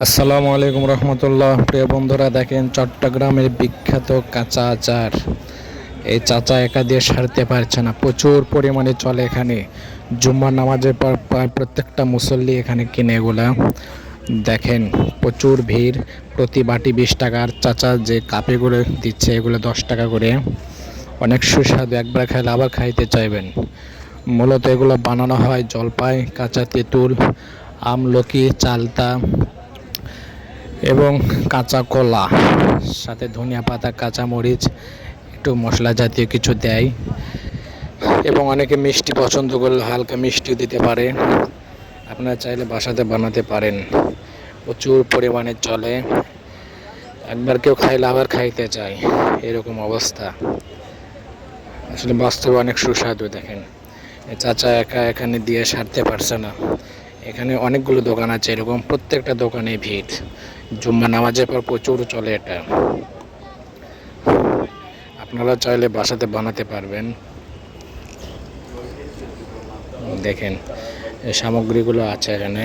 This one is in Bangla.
আসসালামু আলাইকুম রহমতুল্লাহ। প্রিয় বন্ধুরা, দেখেন চট্টগ্রামের বিখ্যাত কাঁচা আচার। এই চাচা একা দিয়ে সারতে পারছে না, প্রচুর পরিমাণে চলে এখানে। জুম্মার নামাজের পর প্রায় প্রত্যেকটা মুসল্লি এখানে কিনে এগুলা। দেখেন প্রচুর ভিড়। প্রতি বাটি 20 টাকার, চাচা যে কাপে করে দিচ্ছে এগুলো 10 টাকা করে। অনেক সুস্বাদু, একবার খাইলে আবার খাইতে চাইবেন। মূলত এগুলো বানানো হয় জলপাই, কাঁচা তেঁতুল, আমলকি, চালতা এবং কাঁচা কলা, সাথে ধনিয়া পাতা, কাঁচা মরিচ, একটু মশলা জাতীয় কিছু দেয়। এবং অনেকে মিষ্টি পছন্দ করলে হালকা মিষ্টিও দিতে পারে। আপনারা চাইলে বাসাতে বানাতে পারেন। প্রচুর পরিমাণে চলে, একবার কেউ খাইলে আবার খাইতে চায়, এরকম অবস্থা। আসলে বাস্তবে অনেক সুস্বাদু। দেখেন চাচা একা এখানে দিয়ে সারতে পারছে না। এখানে অনেকগুলো দোকান আছে, এরকম প্রত্যেকটা দোকানে ভিড়। জুম্মা নামাজের পর প্রচুর চলে এটা। আপনারা চাইলে বাসাতে বানাতে পারবেন। দেখেন এই সামগ্রীগুলো আছে এখানে।